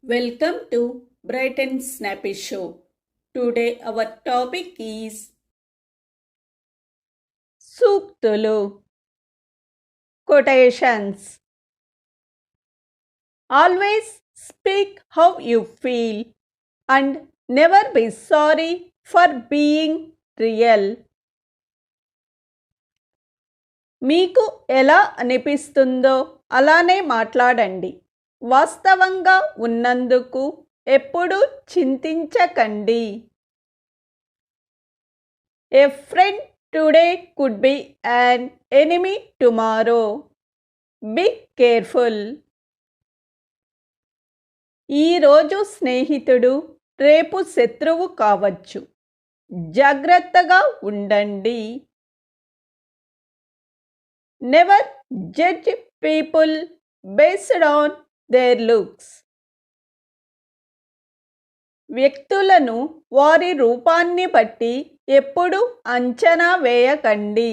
Welcome to Bright and Snappy Show. Today our topic is Suktulu. Quotations. Always speak how you feel and never be sorry for being real. మీకు ఎలా అనిపిస్తుందో అలానే మాట్లాడండి. వాస్తవంగా ఉన్నందుకు ఎప్పుడూ చింతించకండి. A friend today could be an enemy tomorrow. Be careful. ఈరోజు స్నేహితుడు రేపు శత్రువు కావచ్చు. జాగ్రత్తగా ఉండండి. Never judge people based on their looks. వ్యక్తులను వారి రూపాన్ని బట్టి ఎప్పుడు అంచనా వేయకండి.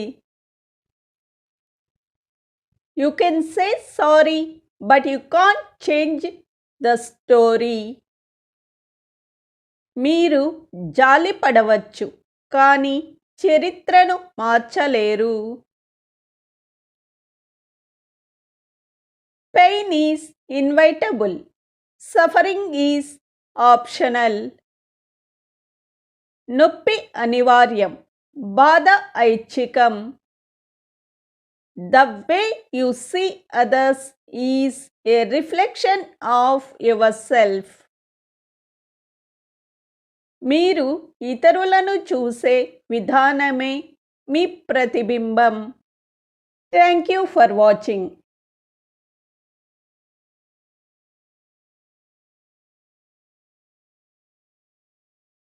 You can say sorry, but you can't change the story. మీరు జాలిపడవచ్చు, కానీ చరిత్రను మార్చలేరు. Pain is inevitable. Suffering is optional. నొప్పి అనివార్యం, బాధ ఐచ్ఛికం. The way you see others is a reflection of yourself. మీరు ఇతరులను చూసే విధానమే మీ ప్రతిబింబం. Thank you for watching.